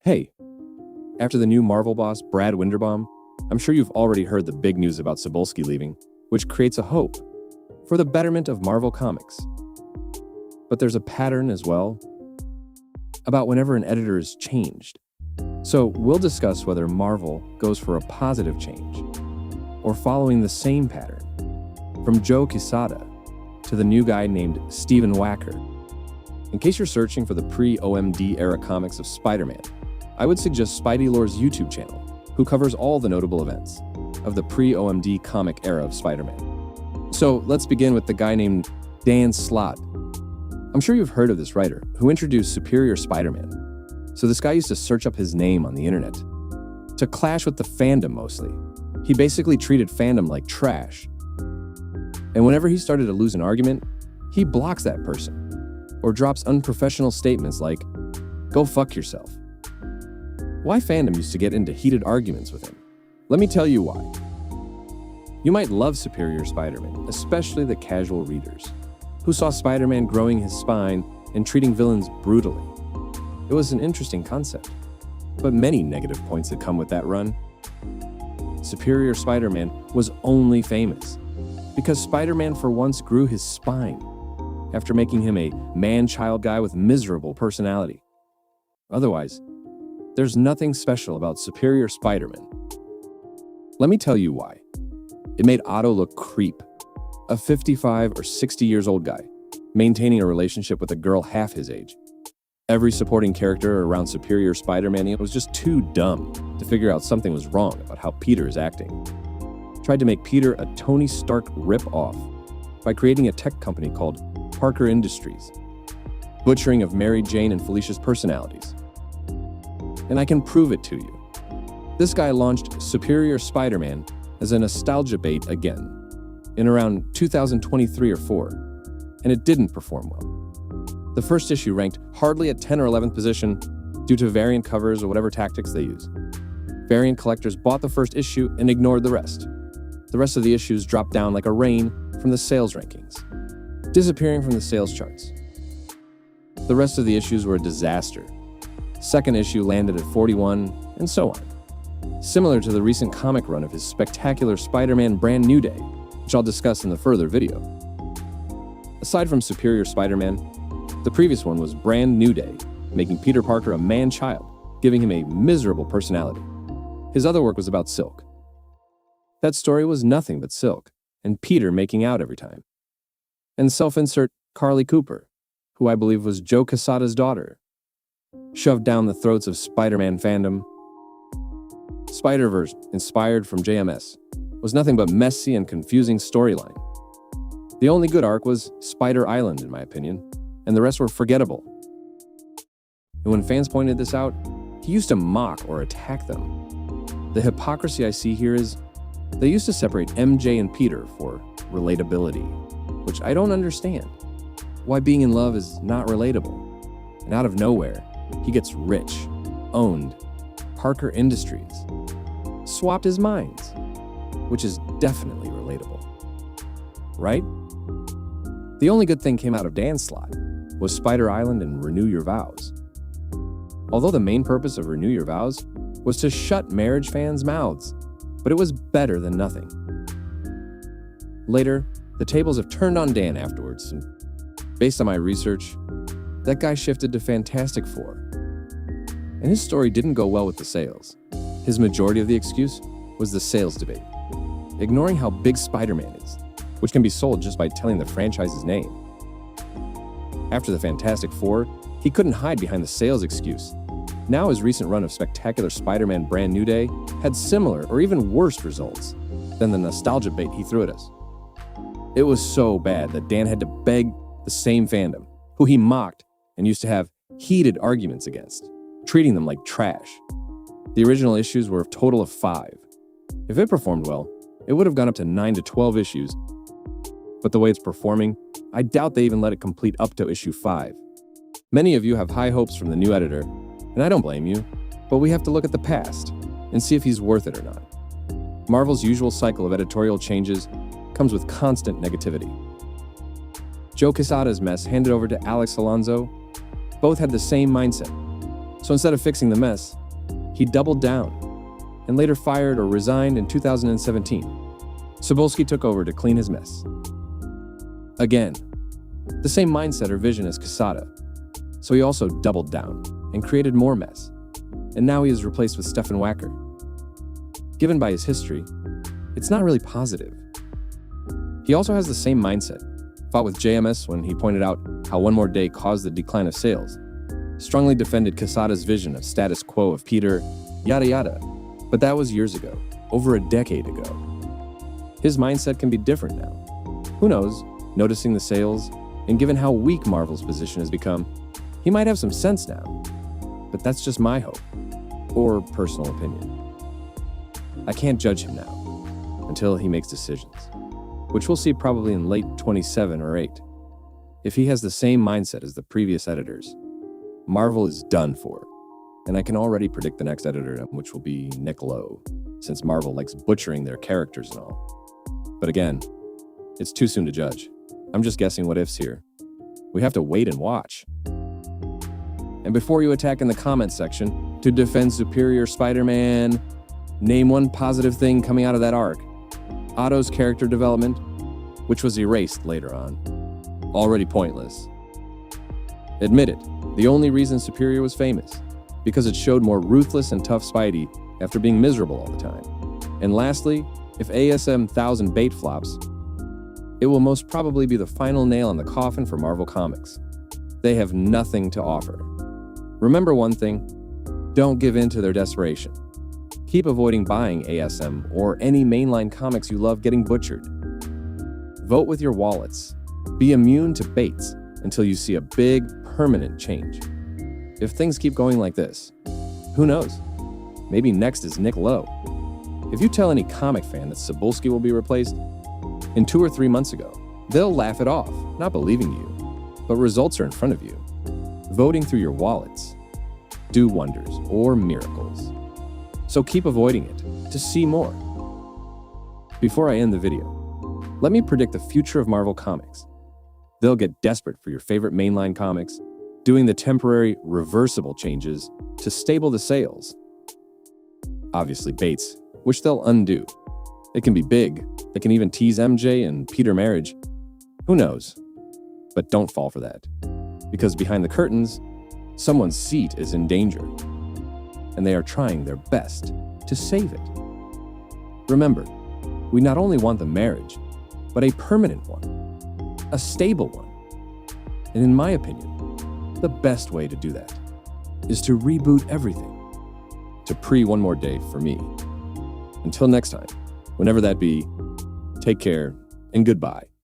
Hey, after the new Marvel boss, Brad Winderbaum, I'm sure you've already heard the big news about Cebulski leaving, which creates a hope for the betterment of Marvel Comics. But there's a pattern as well about whenever an editor is changed. So we'll discuss whether Marvel goes for a positive change or following the same pattern, from Joe Quesada to the new guy named Stephen Wacker. In case you're searching for the pre-OMD era comics of Spider-Man, I would suggest Spidey Lore's YouTube channel, who covers all the notable events of the pre-OMD comic era of Spider-Man. So let's begin with the guy named Dan Slott. I'm sure you've heard of this writer who introduced Superior Spider-Man. So this guy used to search up his name on the internet to clash with the fandom mostly. He basically treated fandom like trash. And whenever he started to lose an argument, he blocks that person or drops unprofessional statements like, "Go fuck yourself." Why fandom used to get into heated arguments with him? Let me tell you why. You might love Superior Spider-Man, especially the casual readers, who saw Spider-Man growing his spine and treating villains brutally. It was an interesting concept, but many negative points had come with that run. Superior Spider-Man was only famous because Spider-Man for once grew his spine after making him a man-child guy with miserable personality. Otherwise, there's nothing special about Superior Spider-Man. Let me tell you why. It made Otto look creep, a 55 or 60 years old guy, maintaining a relationship with a girl half his age. Every supporting character around Superior Spider-Man was just too dumb to figure out something was wrong about how Peter is acting. Tried to make Peter a Tony Stark rip-off by creating a tech company called Parker Industries, butchering of Mary Jane and Felicia's personalities. And I can prove it to you. This guy launched Superior Spider-Man as a nostalgia bait again in around 2023 or 4, and it didn't perform well. The first issue ranked hardly at 10 or 11th position due to variant covers or whatever tactics they use. Variant collectors bought the first issue and ignored the rest. The rest of the issues dropped down like a rain from the sales rankings, disappearing from the sales charts. The rest of the issues were a disaster. Second issue landed at 41, and so on. Similar to the recent comic run of his spectacular Spider-Man Brand New Day, which I'll discuss in the further video. Aside from Superior Spider-Man, the previous one was Brand New Day, making Peter Parker a man-child, giving him a miserable personality. His other work was about Silk. That story was nothing but Silk, and Peter making out every time. And self-insert Carly Cooper, who I believe was Joe Quesada's daughter, shoved down the throats of Spider-Man fandom. Spider-Verse, inspired from JMS, was nothing but messy and confusing storyline. The only good arc was Spider Island, in my opinion, and the rest were forgettable. And when fans pointed this out, he used to mock or attack them. The hypocrisy I see here is they used to separate MJ and Peter for relatability, which I don't understand. Why being in love is not relatable. And out of nowhere, he gets rich, owned, Parker Industries, swapped his minds, which is definitely relatable. Right? The only good thing came out of Dan Slott was Spider Island and Renew Your Vows. Although the main purpose of Renew Your Vows was to shut marriage fans' mouths, but it was better than nothing. Later, the tables have turned on Dan afterwards, and based on my research, that guy shifted to Fantastic Four. And his story didn't go well with the sales. His majority of the excuse was the sales debate, ignoring how big Spider-Man is, which can be sold just by telling the franchise's name. After the Fantastic Four, he couldn't hide behind the sales excuse. Now his recent run of Spectacular Spider-Man Brand New Day had similar or even worse results than the nostalgia bait he threw at us. It was so bad that Dan had to beg the same fandom, who he mocked and used to have heated arguments against, treating them like trash. The original issues were a total of 5. If it performed well, it would have gone up to 9 to 12 issues, but the way it's performing, I doubt they even let it complete up to issue 5. Many of you have high hopes from the new editor, and I don't blame you, but we have to look at the past and see if he's worth it or not. Marvel's usual cycle of editorial changes comes with constant negativity. Joe Quesada's mess handed over to Alex Alonso both had the same mindset. So instead of fixing the mess, he doubled down and later fired or resigned in 2017. Cebulski took over to clean his mess. Again, the same mindset or vision as Quesada. So he also doubled down and created more mess. And now he is replaced with Stefan Wacker. Given by his history, it's not really positive. He also has the same mindset, fought with JMS when he pointed out how one more day caused the decline of sales, strongly defended Quesada's vision of status quo of Peter, yada yada. But that was years ago, over a decade ago. His mindset can be different now. Who knows, noticing the sales, and given how weak Marvel's position has become, he might have some sense now. But that's just my hope, or personal opinion. I can't judge him now, until he makes decisions, which we'll see probably in late 27 or 8. If he has the same mindset as the previous editors, Marvel is done for. And I can already predict the next editor, which will be Nick Lowe, since Marvel likes butchering their characters and all. But again, it's too soon to judge. I'm just guessing what ifs here. We have to wait and watch. And before you attack in the comment section to defend Superior Spider-Man, name one positive thing coming out of that arc. Otto's character development, which was erased later on. Already pointless. Admit it, the only reason Superior was famous, because it showed more ruthless and tough Spidey after being miserable all the time. And lastly, if ASM 1000 bait flops, it will most probably be the final nail in the coffin for Marvel Comics. They have nothing to offer. Remember one thing, don't give in to their desperation. Keep avoiding buying ASM or any mainline comics you love getting butchered. Vote with your wallets. Be immune to baits until you see a big, permanent change. If things keep going like this, who knows? Maybe next is Nick Lowe. If you tell any comic fan that Cebulski will be replaced in 2 or 3 months ago, they'll laugh it off, not believing you. But results are in front of you. Voting through your wallets do wonders or miracles. So keep avoiding it to see more. Before I end the video, let me predict the future of Marvel Comics. They'll get desperate for your favorite mainline comics, doing the temporary reversible changes to stable the sales. Obviously baits, which they'll undo. It can be big. It can even tease MJ and Peter marriage. Who knows? But don't fall for that. Because behind the curtains, someone's seat is in danger. And they are trying their best to save it. Remember, we not only want the marriage, but a permanent one. A stable one. And in my opinion, the best way to do that is to reboot everything. To one more day for me. Until next time, whenever that be, take care and goodbye.